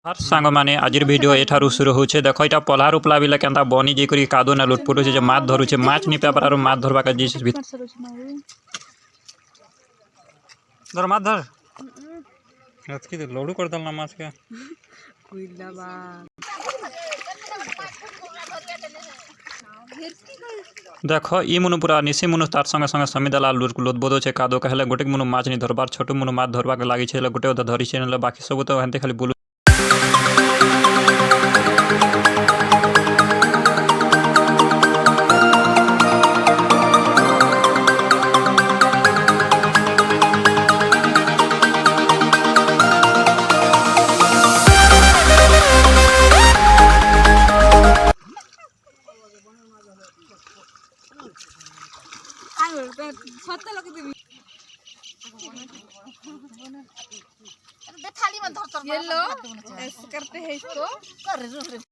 আর সাଙ୍ଗମାନେ ଆଜିର ଭିଡ଼ିଓ ଏଠାରୁ শুরু হচ্ছে। দেখো এটা পলার উপলা বিলে কেনতা বনি যাই করি কাদো না লুটপুট হচ্ছে যে মাছ ধরুছে মাছ নি পেপার মাছ ধরবা কাজ দিয়েছে ধর মাছ ধর আজকে লড়ু করে দিল না মাছকে দেখো ই মনু পুরা নিশি মনু তার সঙ্গে সঙ্গে সমিদালা লোদবোধ হচ্ছে কাদো कहले গোটে মনু মাছ নি ধরবার ছোট মনু মাছ ধরবা লাগিছে গোটে অধ ধরিছে নলে বাকি সব তো হেনতে খালি বুলু थाली में धर येलो ऐसे करते हैं इसको कर